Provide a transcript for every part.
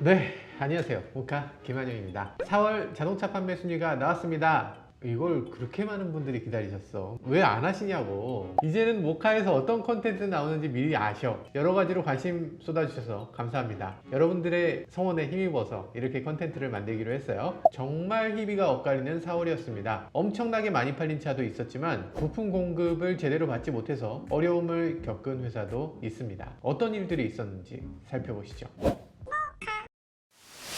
네, 안녕하세요. 모카 김한영입니다. 4월 자동차 판매 순위가 나왔습니다. 이걸 그렇게 많은 분들이 기다리셨어. 왜 안 하시냐고. 이제는 모카에서 어떤 컨텐츠 나오는지 미리 아셔. 여러 가지로 관심 쏟아주셔서 감사합니다. 여러분들의 성원에 힘입어서 이렇게 컨텐츠를 만들기로 했어요. 정말 희비가 엇갈리는 4월이었습니다. 엄청나게 많이 팔린 차도 있었지만 부품 공급을 제대로 받지 못해서 어려움을 겪은 회사도 있습니다. 어떤 일들이 있었는지 살펴보시죠.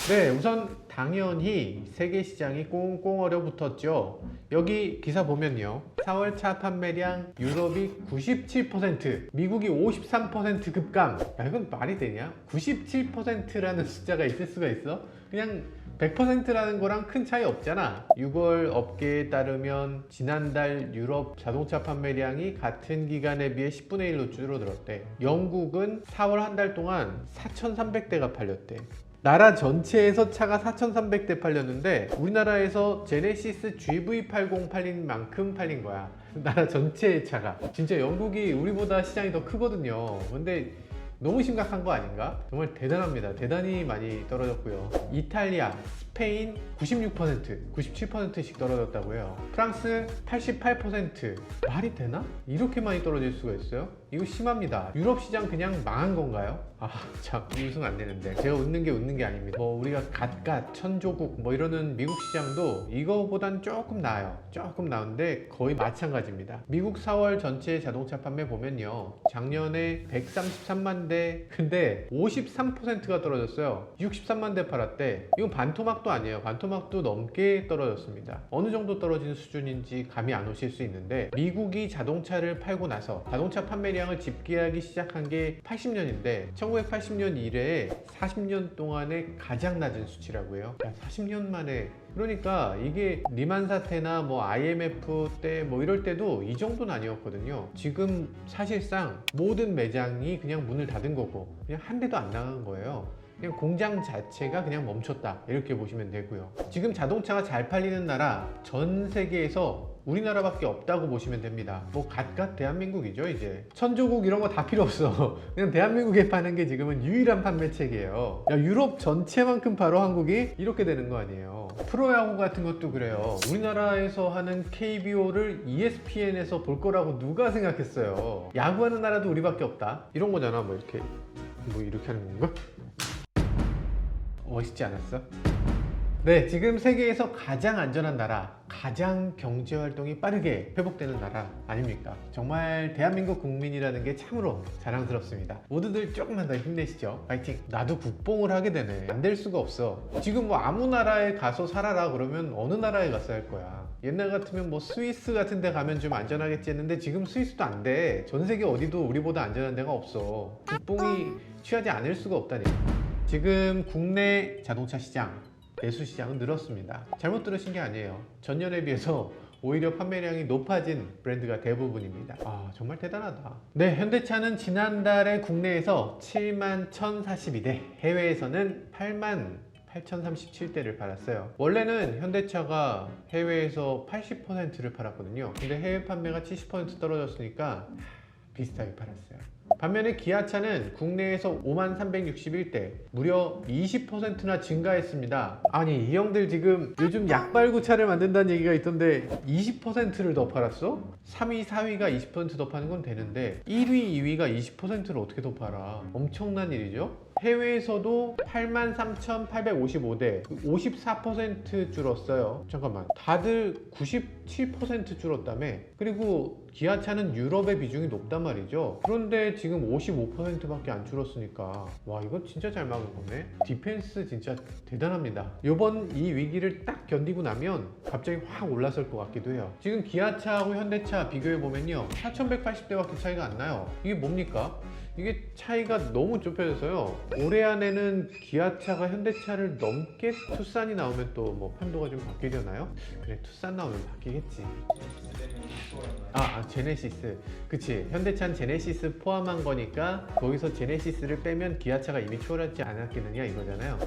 네, 우선 당연히 세계 시장이 꽁꽁 얼어붙었죠. 여기 기사 보면요, 4월 차 판매량 유럽이 97%, 미국이 53% 급감. 야, 이건 말이 되냐? 97%라는 숫자가 있을 수가 있어? 그냥 100%라는 거랑 큰 차이 없잖아. 6월 업계에 따르면 지난달 유럽 자동차 판매량이 같은 기간에 비해 10분의 1로 줄어들었대. 영국은 4월 한 달 동안 4,300대가 팔렸대. 나라 전체에서 차가 4,300대 팔렸는데 우리나라에서 제네시스 GV80 팔린 만큼 팔린 거야. 나라 전체의 차가. 진짜 영국이 우리보다 시장이 더 크거든요. 근데 너무 심각한 거 아닌가? 정말 대단합니다. 대단히 많이 떨어졌고요. 이탈리아, 스페인 96%, 97%씩 떨어졌다고 해요. 프랑스 88%. 말이 되나? 이렇게 많이 떨어질 수가 있어요? 이거 심합니다. 유럽 시장 그냥 망한 건가요? 아, 참, 웃으면 안 되는데. 제가 웃는 게 아닙니다. 뭐 우리가 갓갓, 천조국 뭐 이러는 미국 시장도 이거보단 조금 나아요. 조금 나은데 거의 마찬가지입니다. 미국 4월 전체 자동차 판매 보면요, 작년에 133만 대, 근데 53%가 떨어졌어요. 63만 대 팔았대. 이건 반토막도 아니에요. 반토막도 넘게 떨어졌습니다. 어느 정도 떨어진 수준인지 감이 안 오실 수 있는데, 미국이 자동차를 팔고 나서 자동차 판매량을 집계하기 시작한 게 80년인데 1980년 이래에 40년 동안의 가장 낮은 수치라고 해요. 40년 만에. 그러니까 이게 리만 사태나 뭐 IMF 때 뭐 이럴 때도 이 정도는 아니었거든요. 지금 사실상 모든 매장이 그냥 문을 닫은 거고 그냥 한 대도 안 나간 거예요. 그냥 공장 자체가 그냥 멈췄다, 이렇게 보시면 되고요. 지금 자동차가 잘 팔리는 나라 전 세계에서 우리나라밖에 없다고 보시면 됩니다. 뭐 갓갓 대한민국이죠. 이제 천조국 이런 거 다 필요 없어. 그냥 대한민국에 파는 게 지금은 유일한 판매책이에요. 야, 유럽 전체만큼 바로 한국이 이렇게 되는 거 아니에요. 프로야구 같은 것도 그래요. 우리나라에서 하는 KBO를 ESPN에서 볼 거라고 누가 생각했어요. 야구하는 나라도 우리밖에 없다, 이런 거잖아. 뭐 이렇게 하는 건가? 멋있지 않았어? 네, 지금 세계에서 가장 안전한 나라, 가장 경제활동이 빠르게 회복되는 나라 아닙니까? 정말 대한민국 국민이라는 게 참으로 자랑스럽습니다. 모두들 조금만 더 힘내시죠. 파이팅! 나도 국뽕을 하게 되네. 안 될 수가 없어. 지금 뭐 아무 나라에 가서 살아라 그러면 어느 나라에 가서 할 거야? 옛날 같으면 뭐 스위스 같은 데 가면 좀 안전하겠지 했는데 지금 스위스도 안 돼. 전 세계 어디도 우리보다 안전한 데가 없어. 국뽕이 취하지 않을 수가 없다니. 지금 국내 자동차 시장, 내수 시장은 늘었습니다. 잘못 들으신 게 아니에요. 전년에 비해서 오히려 판매량이 높아진 브랜드가 대부분입니다. 아, 정말 대단하다. 네, 현대차는 지난달에 국내에서 7만 1,042대, 해외에서는 8만 8,037대를 팔았어요. 원래는 현대차가 해외에서 80%를 팔았거든요. 근데 해외 판매가 70% 떨어졌으니까 비슷하게 팔았어요. 반면에 기아차는 국내에서 5만 361대, 무려 20%나 증가했습니다. 아니, 이 형들 지금 요즘 약발구차를 만든다는 얘기가 있던데 20%를 더 팔았어? 3위, 4위가 20% 더 파는 건 되는데 1위, 2위가 20%를 어떻게 더 팔아? 엄청난 일이죠? 해외에서도 83,855대, 54% 줄었어요. 잠깐만, 다들 97% 줄었다며? 그리고 기아차는 유럽의 비중이 높단 말이죠. 그런데 지금 55%밖에 안 줄었으니까 와, 이거 진짜 잘 막은 거네. 디펜스 진짜 대단합니다. 이번 이 위기를 딱 견디고 나면 갑자기 확 올라설 것 같기도 해요. 지금 기아차하고 현대차 비교해 보면요, 4,180대밖에 차이가 안 나요. 이게 뭡니까? 이게 차이가 너무 좁혀져서요, 올해 안에는 기아차가 현대차를 넘게 투싼이 나오면 또 뭐 판도가 좀 바뀌려나요? 그래, 투싼 나오면 바뀌겠지. 제네시스. 그치, 현대차는 제네시스 포함한 거니까 거기서 제네시스를 빼면 기아차가 이미 초월하지 않았겠느냐 이거잖아요.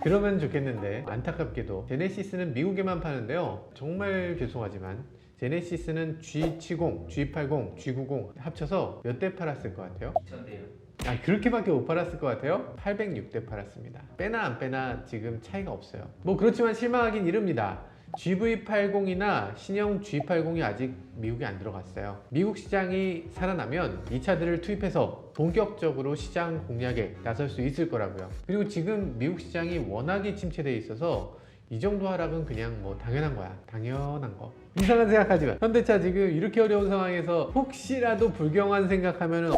그러면 좋겠는데 안타깝게도 제네시스는 미국에만 파는데요, 정말 죄송하지만 제네시스는 G70, G80, G90 합쳐서 몇 대 팔았을 것 같아요? 2,000대요. 그렇게밖에 못 팔았을 것 같아요? 806대 팔았습니다. 빼나 안 빼나 지금 차이가 없어요. 뭐 그렇지만 실망하긴 이릅니다. GV80이나 신형 G80이 아직 미국에 안 들어갔어요. 미국 시장이 살아나면 이 차들을 투입해서 본격적으로 시장 공략에 나설 수 있을 거라고요. 그리고 지금 미국 시장이 워낙에 침체되어 있어서 이 정도 하락은 그냥 뭐 당연한 거야. 당연한 거. 이상한 생각하지 마. 현대차 지금 이렇게 어려운 상황에서 혹시라도 불경한 생각하면은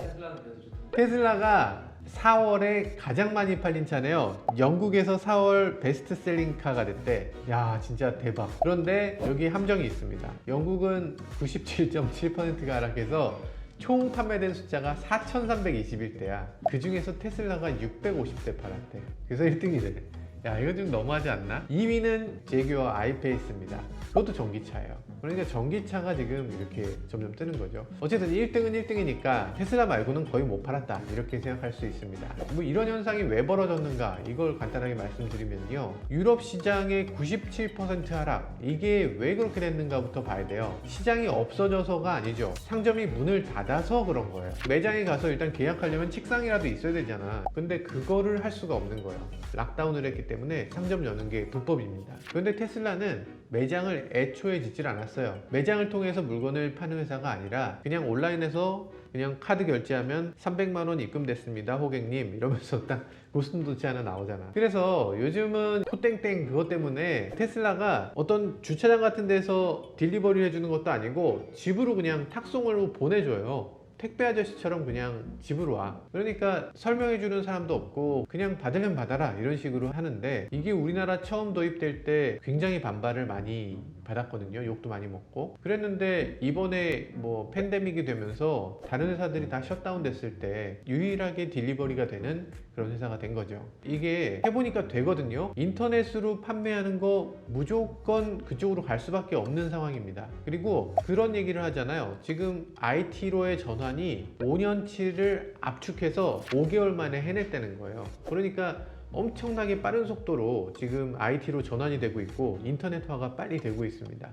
테슬라가 4월에 가장 많이 팔린 차네요. 영국에서 4월 베스트셀링 카가 됐대. 야, 진짜 대박. 그런데 여기 함정이 있습니다. 영국은 97.7%가 하락해서 총 판매된 숫자가 4,321대야. 그 중에서 테슬라가 650대 팔았대. 그래서 1등이래. 야, 이거 좀 너무하지 않나? 2위는 제규어 아이페이스입니다. 그것도 전기차예요. 그러니까 전기차가 지금 이렇게 점점 뜨는 거죠. 어쨌든 1등은 1등이니까 테슬라 말고는 거의 못 팔았다, 이렇게 생각할 수 있습니다. 뭐 이런 현상이 왜 벌어졌는가, 이걸 간단하게 말씀드리면요, 유럽 시장의 97% 하락, 이게 왜 그렇게 됐는가부터 봐야 돼요. 시장이 없어져서가 아니죠. 상점이 문을 닫아서 그런 거예요. 매장에 가서 일단 계약하려면 책상이라도 있어야 되잖아. 근데 그거를 할 수가 없는 거예요. 락다운을 했기 때문에 상점 여는 게 불법입니다. 그런데 테슬라는 매장을 애초에 짓질 않았어요. 매장을 통해서 물건을 파는 회사가 아니라 그냥 온라인에서 그냥 카드 결제하면 300만원 입금됐습니다 호객님, 이러면서 딱 고슴도치 하나 나오잖아. 그래서 요즘은 코땡땡 그것 때문에 테슬라가 어떤 주차장 같은 데서 딜리버리 해주는 것도 아니고 집으로 그냥 탁송으로 보내줘요. 택배 아저씨처럼 그냥 집으로 와. 그러니까 설명해 주는 사람도 없고 그냥 받으면 받아라, 이런 식으로 하는데, 이게 우리나라 처음 도입될 때 굉장히 반발을 많이 받았거든요. 욕도 많이 먹고 그랬는데, 이번에 뭐 팬데믹이 되면서 다른 회사들이 다 셧다운 됐을 때 유일하게 딜리버리가 되는 그런 회사가 된 거죠. 이게 해보니까 되거든요. 인터넷으로 판매하는 거 무조건 그쪽으로 갈 수밖에 없는 상황입니다. 그리고 그런 얘기를 하잖아요. 지금 IT로의 전환이 5년치를 압축해서 5개월 만에 해냈다는 거예요. 그러니까 엄청나게 빠른 속도로 지금 IT로 전환이 되고 있고 인터넷화가 빨리 되고 있습니다.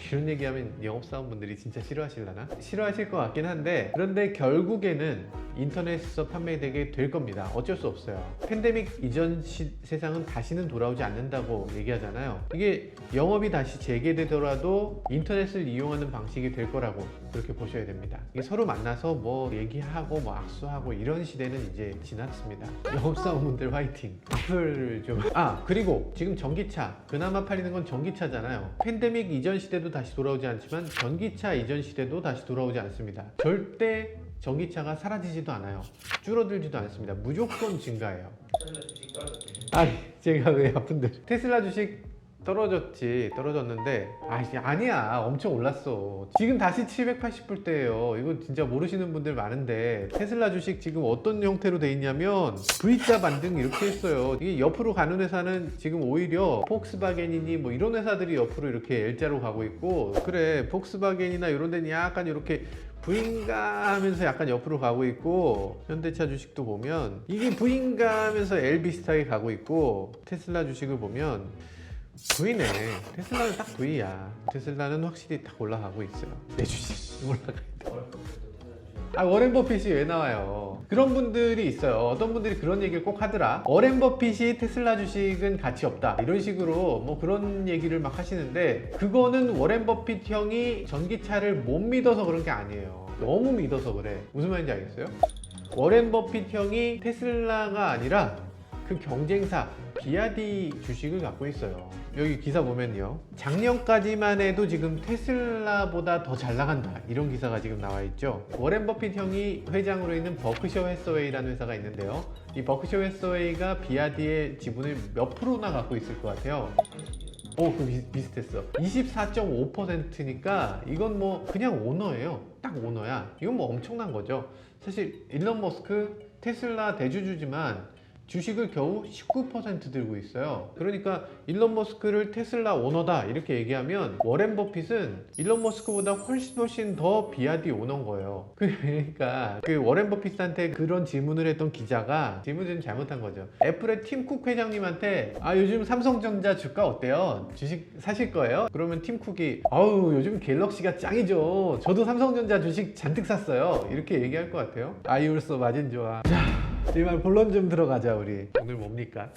이런 얘기하면 영업사원분들이 진짜 싫어하실라나? 싫어하실 것 같긴 한데, 그런데 결국에는 인터넷에서 판매되게 될 겁니다. 어쩔 수 없어요. 팬데믹 이전 세상은 다시는 돌아오지 않는다고 얘기하잖아요. 이게 영업이 다시 재개되더라도 인터넷을 이용하는 방식이 될 거라고 그렇게 보셔야 됩니다. 이게 서로 만나서 뭐 얘기하고 뭐 악수하고 이런 시대는 이제 지났습니다. 영업사원분들 화이팅! 앞을 좀... 그리고 지금 전기차, 그나마 팔리는 건 전기차잖아요. 팬데믹 이전 시대도 다시 돌아오지 않지만 전기차 이전 시대도 다시 돌아오지 않습니다. 절대 전기차가 사라지지도 않아요. 줄어들지도 않습니다. 무조건 증가해요. 제가 왜 아픈데. 테슬라 주식 떨어졌는데 아니야, 엄청 올랐어. 지금 다시 780불대예요 이거 진짜 모르시는 분들 많은데, 테슬라 주식 지금 어떤 형태로 돼 있냐면 V자 반등 이렇게 했어요. 이게 옆으로 가는 회사는 지금 오히려 폭스바겐이니 뭐 이런 회사들이 옆으로 이렇게 L자로 가고 있고, 그래 폭스바겐이나 이런 데는 약간 이렇게 V인가 하면서 약간 옆으로 가고 있고, 현대차 주식도 보면 이게 V인가 하면서 L 비슷하게 가고 있고, 테슬라 주식을 보면 V네. 테슬라는 딱 V야. 테슬라는 확실히 딱 올라가고 있어요. 내 주식 올라가 있다. 워렌 버핏이 왜 나와요? 그런 분들이 있어요. 어떤 분들이 그런 얘기를 꼭 하더라. 워렌 버핏이 테슬라 주식은 가치 없다, 이런 식으로 뭐 그런 얘기를 막 하시는데, 그거는 워렌 버핏 형이 전기차를 못 믿어서 그런 게 아니에요. 너무 믿어서 그래. 무슨 말인지 알겠어요? 워렌 버핏 형이 테슬라가 아니라 그 경쟁사 비아디 주식을 갖고 있어요. 여기 기사 보면요, 작년까지만 해도 지금 테슬라보다 더 잘 나간다, 이런 기사가 지금 나와 있죠. 워렌 버핏 형이 회장으로 있는 버크셔 해서웨이라는 회사가 있는데요, 이 버크셔 해서웨이가 비아디의 지분을 몇 프로나 갖고 있을 것 같아요? 그 비슷했어. 24.5%니까 이건 뭐 그냥 오너예요. 딱 오너야. 이건 뭐 엄청난 거죠. 사실 일론 머스크 테슬라 대주주지만 주식을 겨우 19% 들고 있어요. 그러니까 일론 머스크를 테슬라 오너다 이렇게 얘기하면, 워렌 버핏은 일론 머스크보다 훨씬 더 비아디 오너인 거예요. 그러니까 그 워렌 버핏한테 그런 질문을 했던 기자가 질문을 좀 잘못한 거죠. 애플의 팀 쿡 회장님한테 요즘 삼성전자 주가 어때요? 주식 사실 거예요? 그러면 팀 쿡이 요즘 갤럭시가 짱이죠, 저도 삼성전자 주식 잔뜩 샀어요, 이렇게 얘기할 것 같아요. 이울서 마진 좋아. 자, 이만 본론 좀 들어가자. 우리 오늘 뭡니까?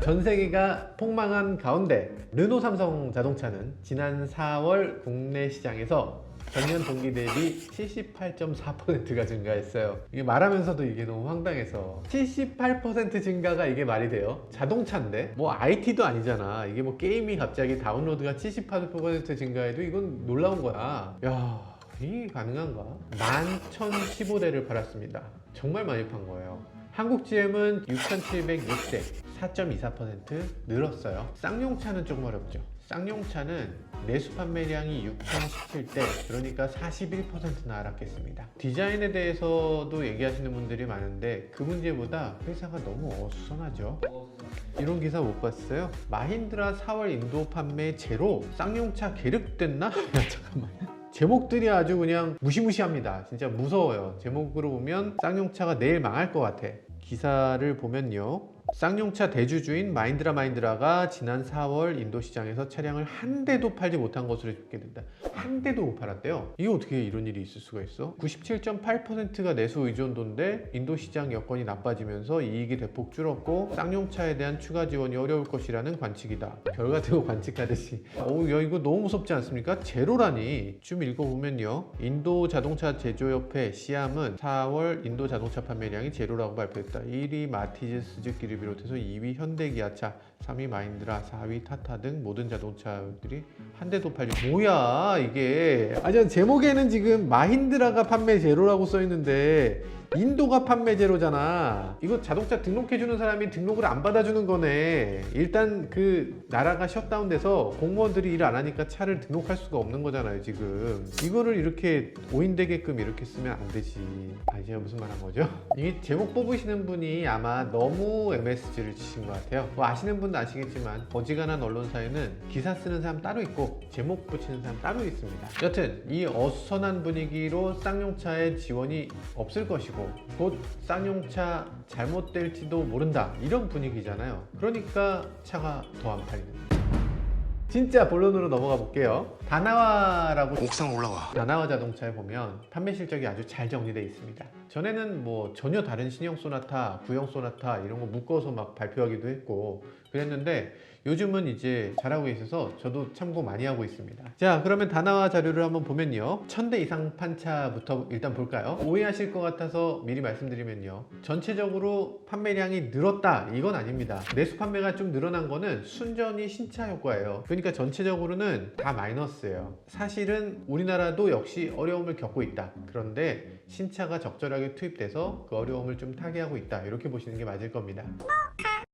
전 세계가 폭망한 가운데 르노 삼성 자동차는 지난 4월 국내 시장에서 전년 동기 대비 78.4%가 증가했어요. 이게 말하면서도 이게 너무 황당해서 78% 증가가 이게 말이 돼요? 자동차인데? 뭐 IT도 아니잖아. 이게 뭐 게임이 갑자기 다운로드가 78% 증가해도 이건 놀라운 거야. 야, 이게 가능한가? 11,015대를 팔았습니다. 정말 많이 판 거예요. 한국 GM은 6,706대, 4.24% 늘었어요. 쌍용차는 조금 어렵죠. 쌍용차는 내수 판매량이 6,017대, 그러니까 41%나 하락했습니다. 디자인에 대해서도 얘기하시는 분들이 많은데 그 문제보다 회사가 너무 어수선하죠. 이런 기사 못 봤어요? 마힌드라 4월 인도 판매 제로, 쌍용차 계륵됐나? 야, 잠깐만. 제목들이 아주 그냥 무시무시합니다. 진짜 무서워요. 제목으로 보면 쌍용차가 내일 망할 것 같아. 기사를 보면요, 쌍용차 대주주인 마hindra가 지난 4월 인도 시장에서 차량을 한 대도 팔지 못한 것으로 집계된다. 한 대도 못 팔았대요. 이게 어떻게 이런 일이 있을 수가 있어? 97.8%가 내수 의존도인데 인도 시장 여건이 나빠지면서 이익이 대폭 줄었고 쌍용차에 대한 추가 지원이 어려울 것이라는 관측이다. 별 같은 거 관측하듯이. 야, 이거 너무 무섭지 않습니까? 제로라니. 좀 읽어보면요, 인도 자동차 제조협회 시암은 4월 인도 자동차 판매량이 제로라고 발표했다. 1위 마티즈 스즈키를 비롯해서 2위 현대기아차, 3위 마힌드라, 4위 타타 등 모든 자동차들이 한 대도 팔지. 뭐야 이게? 전 제목에는 지금 마힌드라가 판매 제로라고 써 있는데 인도가 판매 제로잖아. 이거 자동차 등록해주는 사람이 등록을 안 받아주는 거네. 일단 그 나라가 셧다운돼서 공무원들이 일 안 하니까 차를 등록할 수가 없는 거잖아요 지금. 이거를 이렇게 오인되게끔 이렇게 쓰면 안 되지. 제가 무슨 말 한 거죠? 이 제목 뽑으시는 분이 아마 너무 MSG를 치신 것 같아요. 뭐 아시는 분도 아시겠지만 어지간한 언론사에는 기사 쓰는 사람 따로 있고 제목 붙이는 사람 따로 있습니다. 여튼 이 어수선한 분위기로 쌍용차의 지원이 없을 것이고 곧 쌍용차 잘못될지도 모른다, 이런 분위기잖아요. 그러니까 차가 더 안 팔리는 거예요. 진짜 본론으로 넘어가 볼게요. 다나와라고, 옥상 올라와. 다나와 자동차에 보면 판매 실적이 아주 잘 정리되어 있습니다. 전에는 뭐 전혀 다른 신형 소나타, 구형 소나타 이런 거 묶어서 막 발표하기도 했고 그랬는데 요즘은 이제 잘하고 있어서 저도 참고 많이 하고 있습니다. 자, 그러면 다나와 자료를 한번 보면요, 1000대 이상 판 차부터 일단 볼까요? 오해하실 것 같아서 미리 말씀드리면요, 전체적으로 판매량이 늘었다 이건 아닙니다. 내수 판매가 좀 늘어난 거는 순전히 신차 효과예요. 그러니까 전체적으로는 다 마이너스예요. 사실은 우리나라도 역시 어려움을 겪고 있다. 그런데 신차가 적절하게 투입돼서 그 어려움을 좀 타개하고 있다, 이렇게 보시는 게 맞을 겁니다.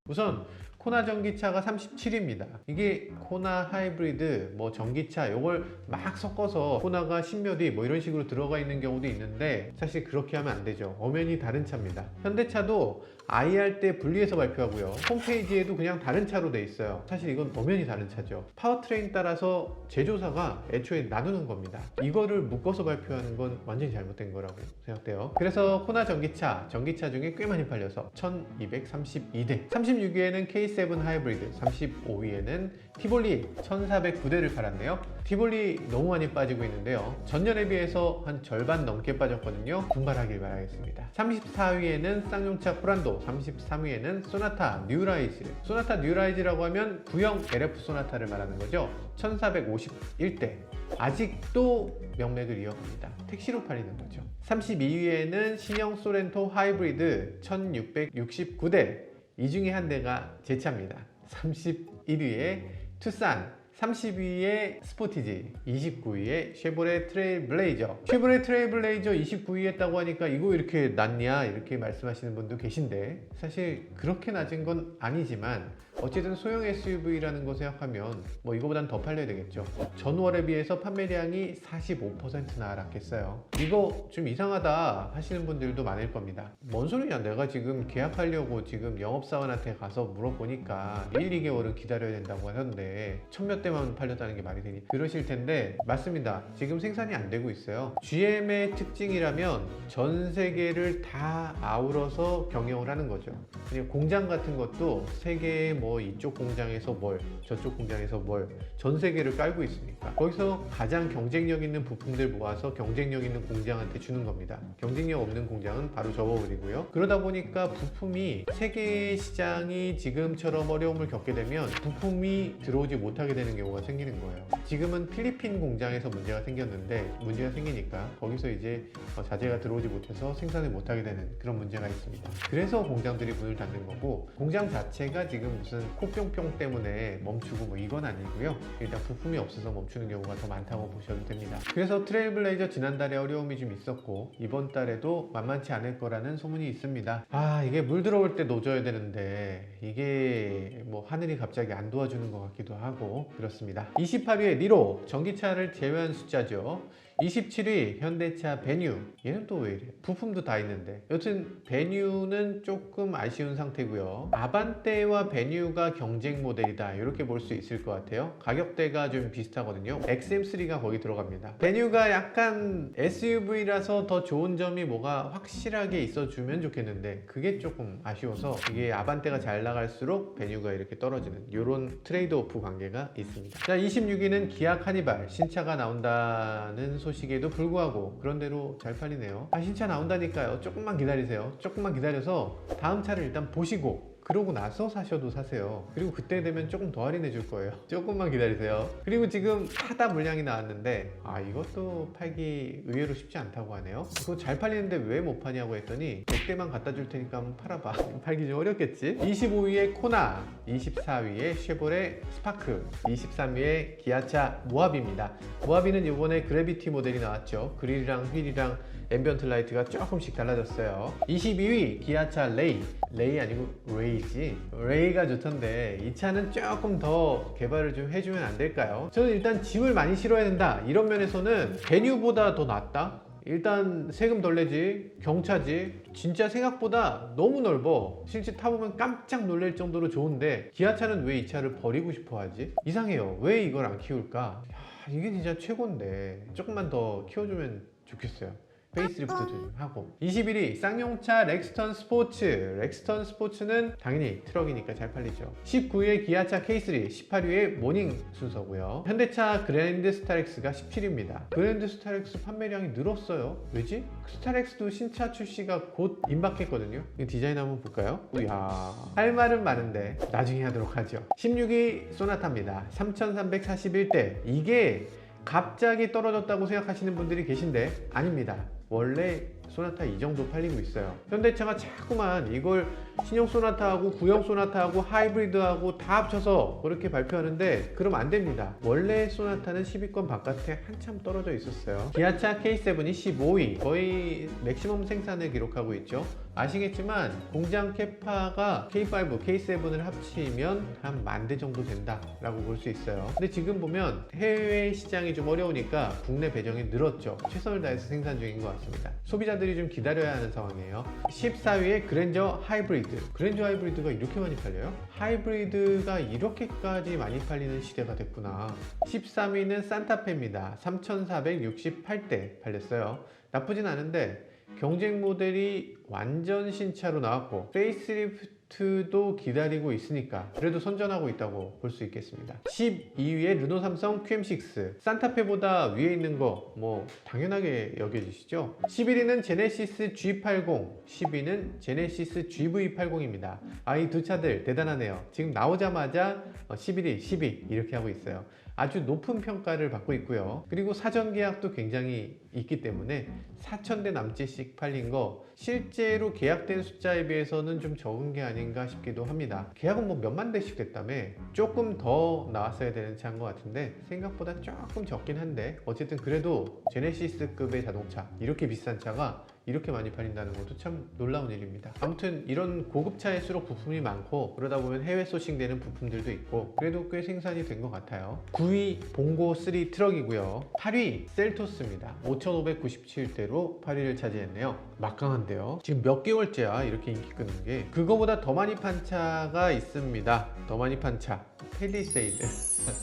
우선 코나 전기차가 37입니다. 이게 코나 하이브리드, 뭐 전기차 요걸 막 섞어서 코나가 10몇 위 뭐 이런 식으로 들어가 있는 경우도 있는데 사실 그렇게 하면 안 되죠. 엄연히 다른 차입니다. 현대차도 IR 때 분리해서 발표하고요, 홈페이지에도 그냥 다른 차로 돼 있어요. 사실 이건 엄연히 다른 차죠. 파워트레인 따라서 제조사가 애초에 나누는 겁니다. 이거를 묶어서 발표하는 건 완전히 잘못된 거라고 생각돼요. 그래서 코나 전기차 중에 꽤 많이 팔려서 1232대, 36위에는 K7 하이브리드, 35위에는 티볼리 1409대를 팔았네요. 티볼리 너무 많이 빠지고 있는데요, 전년에 비해서 한 절반 넘게 빠졌거든요. 분발하길 바라겠습니다. 34위에는 쌍용차 프란도, 33위에는 소나타 뉴라이즈. 소나타 뉴라이즈라고 하면 구형 LF 소나타를 말하는 거죠. 1451대. 아직도 명맥을 이어갑니다. 택시로 팔리는 거죠. 32위에는 신형 소렌토 하이브리드 1669대. 이 중에 한 대가 제 차입니다. 31위에 투싼, 30위에 스포티지, 29위에 쉐보레 트레일블레이저. 쉐보레 트레일블레이저 29위 했다고 하니까 이거 이렇게 낮냐 이렇게 말씀하시는 분도 계신데 사실 그렇게 낮은 건 아니지만 어쨌든 소형 SUV라는 거 생각하면 뭐 이거보단 더 팔려야 되겠죠. 전월에 비해서 판매량이 45%나 하락했어요. 이거 좀 이상하다 하시는 분들도 많을 겁니다. 뭔 소리냐, 내가 지금 계약하려고 지금 영업사원한테 가서 물어보니까 1, 2개월은 기다려야 된다고 하던데 1000몇 대 대만 팔렸다는 게 말이 되니 그러실 텐데 맞습니다. 지금 생산이 안 되고 있어요. GM의 특징이라면 전 세계를 다 아우러서 경영을 하는 거죠. 그냥 공장 같은 것도 세계의 뭐 이쪽 공장에서 뭘 저쪽 공장에서 뭘 전 세계를 깔고 있으니까 거기서 가장 경쟁력 있는 부품들 모아서 경쟁력 있는 공장한테 주는 겁니다. 경쟁력 없는 공장은 바로 접어버리고요. 그러다 보니까 부품이 세계 시장이 지금처럼 어려움을 겪게 되면 부품이 들어오지 못하게 되는 경우가 생기는 거예요. 지금은 필리핀 공장에서 문제가 생겼는데 문제가 생기니까 거기서 이제 자재가 들어오지 못해서 생산을 못하게 되는 그런 문제가 있습니다. 그래서 공장들이 문을 닫는 거고 공장 자체가 지금 무슨 코뿅뿅 때문에 멈추고 뭐 이건 아니고요. 일단 부품이 없어서 멈추는 경우가 더 많다고 보셔도 됩니다. 그래서 트레일블레이저 지난달에 어려움이 좀 있었고 이번 달에도 만만치 않을 거라는 소문이 있습니다. 이게 물 들어올 때 놓줘야 되는데 이게 뭐 하늘이 갑자기 안 도와주는 것 같기도 하고 그렇습니다. 28위에 니로, 전기차를 제외한 숫자죠. 27위 현대차 베뉴. 얘는 또 왜 이래? 부품도 다 있는데. 여튼 베뉴는 조금 아쉬운 상태고요. 아반떼와 베뉴가 경쟁 모델이다 이렇게 볼 수 있을 것 같아요. 가격대가 좀 비슷하거든요. XM3가 거기 들어갑니다. 베뉴가 약간 SUV라서 더 좋은 점이 뭐가 확실하게 있어주면 좋겠는데 그게 조금 아쉬워서 이게 아반떼가 잘 나갈수록 베뉴가 이렇게 떨어지는 이런 트레이드오프 관계가 있습니다. 자, 26위는 기아 카니발. 신차가 나온다는 소식에도 불구하고 그런대로 잘 팔리네요. 신차 나온다니까요. 조금만 기다리세요. 조금만 기다려서 다음 차를 일단 보시고 그러고 나서 사셔도 사세요. 그리고 그때 되면 조금 더 할인해 줄 거예요. 조금만 기다리세요. 그리고 지금 하다 물량이 나왔는데 이것도 팔기 의외로 쉽지 않다고 하네요. 이거 잘 팔리는데 왜 못 파냐고 했더니 100대만 갖다 줄 테니까 한번 팔아봐. 팔기 좀 어렵겠지? 25위에 코나, 24위에 쉐보레 스파크, 23위에 기아차 모하비입니다. 모하비는 이번에 그래비티 모델이 나왔죠. 그릴이랑 휠이랑 앰비언트 라이트가 조금씩 달라졌어요. 22위 기아차 레이. 레이 아니고 레이지. 레이가 좋던데 이 차는 조금 더 개발을 좀 해주면 안 될까요? 저는 일단 짐을 많이 실어야 된다 이런 면에서는 베뉴보다 더 낫다. 일단 세금 덜 내지, 경차지, 진짜 생각보다 너무 넓어. 실제 타보면 깜짝 놀랄 정도로 좋은데 기아차는 왜 이 차를 버리고 싶어 하지? 이상해요. 왜 이걸 안 키울까? 이게 진짜 최고인데 조금만 더 키워주면 좋겠어요. 페이스리프트 좀 하고. 21위 쌍용차 렉스턴 스포츠. 렉스턴 스포츠는 당연히 트럭이니까 잘 팔리죠. 19위에 기아차 K3, 18위에 모닝 순서고요. 현대차 그랜드 스타렉스가 17위입니다. 그랜드 스타렉스 판매량이 늘었어요. 왜지? 스타렉스도 신차 출시가 곧 임박했거든요. 이 디자인 한번 볼까요? 이야, 할 말은 많은데 나중에 하도록 하죠. 16위 소나타입니다. 3341대. 이게 갑자기 떨어졌다고 생각하시는 분들이 계신데 아닙니다. 원래 소나타 이 정도 팔리고 있어요. 현대차가 자꾸만 이걸 신형 소나타하고 구형 소나타하고 하이브리드하고 다 합쳐서 그렇게 발표하는데 그럼 안 됩니다. 원래 소나타는 10위권 바깥에 한참 떨어져 있었어요. 기아차 K7이 15위, 거의 맥시멈 생산을 기록하고 있죠. 아시겠지만 공장 캐파가 K5, K7을 합치면 한 10,000대 정도 된다라고 볼 수 있어요. 근데 지금 보면 해외 시장이 좀 어려우니까 국내 배정이 늘었죠. 최선을 다해서 생산 중인 것 같습니다. 소비자들이 좀 기다려야 하는 상황이에요. 14위에 그랜저 하이브리드. 그랜저 하이브리드가 이렇게 많이 팔려요? 하이브리드가 이렇게까지 많이 팔리는 시대가 됐구나. 13위는 산타페입니다. 3,468대 팔렸어요. 나쁘진 않은데 경쟁 모델이 완전 신차로 나왔고 페이스리프트도 기다리고 있으니까 그래도 선전하고 있다고 볼 수 있겠습니다. 12위에 르노 삼성 QM6. 산타페보다 위에 있는 거 뭐 당연하게 여겨지시죠? 11위는 제네시스 G80, 10위는 제네시스 GV80입니다. 이 두 차들 대단하네요. 지금 나오자마자 11위, 10위 이렇게 하고 있어요. 아주 높은 평가를 받고 있고요. 그리고 사전 계약도 굉장히 있기 때문에 4,000대 남짓씩 팔린 거 실제로 계약된 숫자에 비해서는 좀 적은 게 아닌가 싶기도 합니다. 계약은 뭐 몇만 대씩 됐다며 조금 더 나왔어야 되는 차인 것 같은데 생각보다 조금 적긴 한데 어쨌든 그래도 제네시스급의 자동차 이렇게 비싼 차가 이렇게 많이 팔린다는 것도 참 놀라운 일입니다. 아무튼 이런 고급차일수록 부품이 많고 그러다 보면 해외 소싱되는 부품들도 있고 그래도 꽤 생산이 된 것 같아요. 9위 봉고 3 트럭이고요. 8위 셀토스입니다. 5,597대로 번째로 8위를 차지했네요. 막강한데요. 지금 몇 개월째야 이렇게 인기 끄는 게. 그거보다 더 많이 판 차가 있습니다. 더 많이 판 차, 팰리세이드.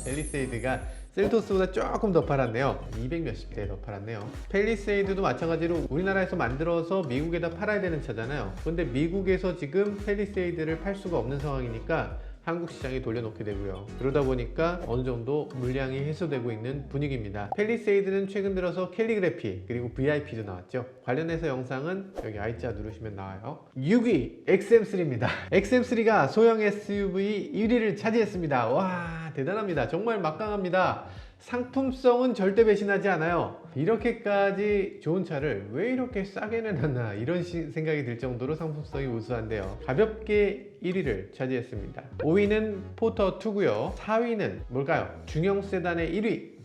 팰리세이드가 셀토스보다 조금 더 팔았네요. 200 몇십 대 더 팔았네요. 팰리세이드도 마찬가지로 우리나라에서 만들어서 미국에다 팔아야 되는 차잖아요. 근데 미국에서 지금 팰리세이드를 팔 수가 없는 상황이니까 한국 시장에 돌려놓게 되고요. 그러다 보니까 어느 정도 물량이 해소되고 있는 분위기입니다. 팰리세이드는 최근 들어서 캘리그래피 그리고 VIP도 나왔죠. 관련해서 영상은 여기 I자 누르시면 나와요. 6위 XM3입니다. XM3가 소형 SUV 1위를 차지했습니다. 와, 대단합니다. 정말 막강합니다. 상품성은 절대 배신하지 않아요. 이렇게까지 좋은 차를 왜 이렇게 싸게 내놨나 이런 생각이 들 정도로 상품성이 우수한데요. 가볍게 1위를 차지했습니다. 5위는 포터2고요. 4위는 뭘까요? 중형 세단의 1위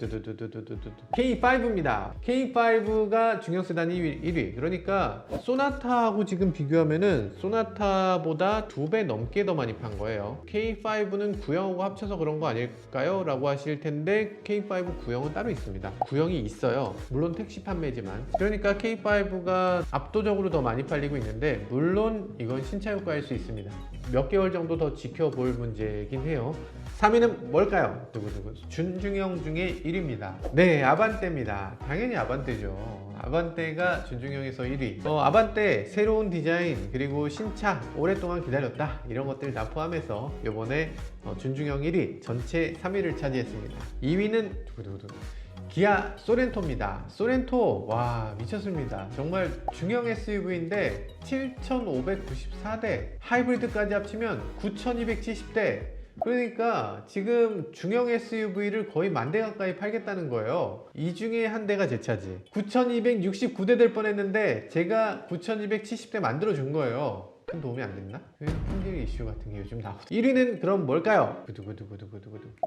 K5입니다. K5가 중형 세단 1위. 그러니까 소나타하고 지금 비교하면은 소나타보다 2배 넘게 더 많이 판 거예요. K5는 구형하고 합쳐서 그런 거 아닐까요? 라고 하실 텐데 K5 구형은 따로 있습니다. 구형이 있어요. 물론 택시 판매지만. 그러니까 K5가 압도적으로 더 많이 팔리고 있는데 물론 이건 신차 효과일 수 있습니다. 몇 개월 정도 더 지켜볼 문제이긴 해요. 3위는 뭘까요? 준중형 중에 1위입니다. 네, 아반떼입니다. 당연히 아반떼죠. 아반떼가 준중형에서 1위. 아반떼 새로운 디자인 그리고 신차 오랫동안 기다렸다 이런 것들 다 포함해서 이번에 준중형 1위 전체 3위를 차지했습니다. 2위는 기아 소렌토입니다. 소렌토 와 미쳤습니다. 정말 중형 SUV인데 7,594대 하이브리드까지 합치면 9,270대. 그러니까 지금 중형 SUV를 거의 10,000대 가까이 팔겠다는 거예요. 이 중에 한 대가 제 차지. 9,269대 될 뻔했는데 제가 9,270대 만들어 준 거예요. 큰 도움이 안 됐나? 품질 이슈 같은 게 요즘 나오거든요. 1위는 그럼 뭘까요?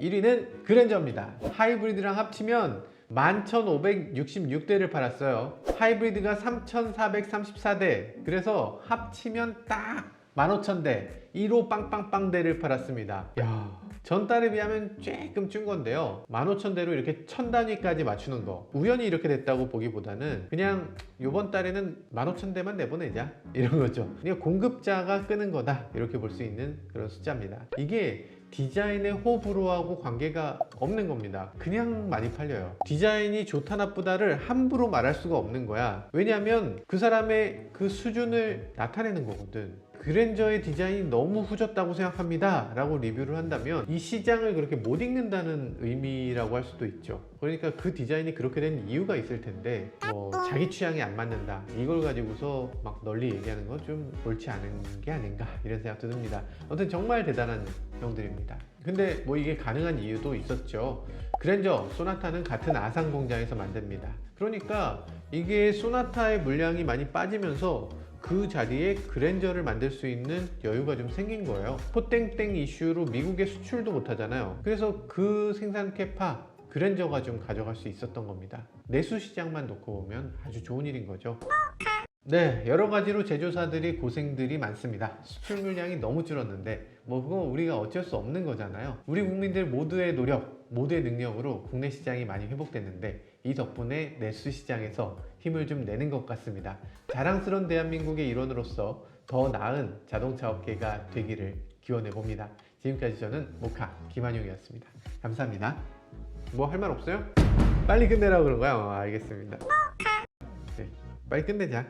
1위는 그랜저입니다. 하이브리드랑 합치면 11,566대를 팔았어요. 하이브리드가 3,434대. 그래서 합치면 딱 15,000대 1호 빵빵빵대를 팔았습니다. 야, 전달에 비하면 조금 준 건데요. 15,000대로 이렇게 1000단위까지 맞추는 거 우연히 이렇게 됐다고 보기보다는 그냥 이번 달에는 15,000대만 내보내자 이런 거죠. 그냥 공급자가 끄는 거다 이렇게 볼 수 있는 그런 숫자입니다. 이게 디자인의 호불호하고 관계가 없는 겁니다. 그냥 많이 팔려요. 디자인이 좋다 나쁘다를 함부로 말할 수가 없는 거야. 왜냐하면 그 사람의 그 수준을 나타내는 거거든. 그랜저의 디자인이 너무 후졌다고 생각합니다 라고 리뷰를 한다면 이 시장을 그렇게 못 읽는다는 의미라고 할 수도 있죠. 그러니까 그 디자인이 그렇게 된 이유가 있을 텐데 자기 취향이 안 맞는다 이걸 가지고서 막 널리 얘기하는 건 좀 옳지 않은 게 아닌가 이런 생각도 듭니다. 아무튼 정말 대단한 형들입니다. 근데 뭐 이게 가능한 이유도 있었죠. 그랜저, 소나타는 같은 아산 공장에서 만듭니다. 그러니까 이게 소나타의 물량이 많이 빠지면서 그 자리에 그랜저를 만들 수 있는 여유가 좀 생긴 거예요. 포땡땡 이슈로 미국에 수출도 못 하잖아요. 그래서 그 생산 캐파 그랜저가 좀 가져갈 수 있었던 겁니다. 내수 시장만 놓고 보면 아주 좋은 일인 거죠. 네, 여러 가지로 제조사들이 고생들이 많습니다. 수출 물량이 너무 줄었는데 뭐 그거 우리가 어쩔 수 없는 거잖아요. 우리 국민들 모두의 노력, 모두의 능력으로 국내 시장이 많이 회복됐는데 이 덕분에 내수 시장에서 힘을 좀 내는 것 같습니다. 자랑스러운 대한민국의 일원으로서 더 나은 자동차 업계가 되기를 기원해 봅니다. 지금까지 저는 모카 김한용이었습니다. 감사합니다. 뭐 할 말 없어요? 빨리 끝내라고 그런 거야? 알겠습니다. 네, 빨리 끝내자.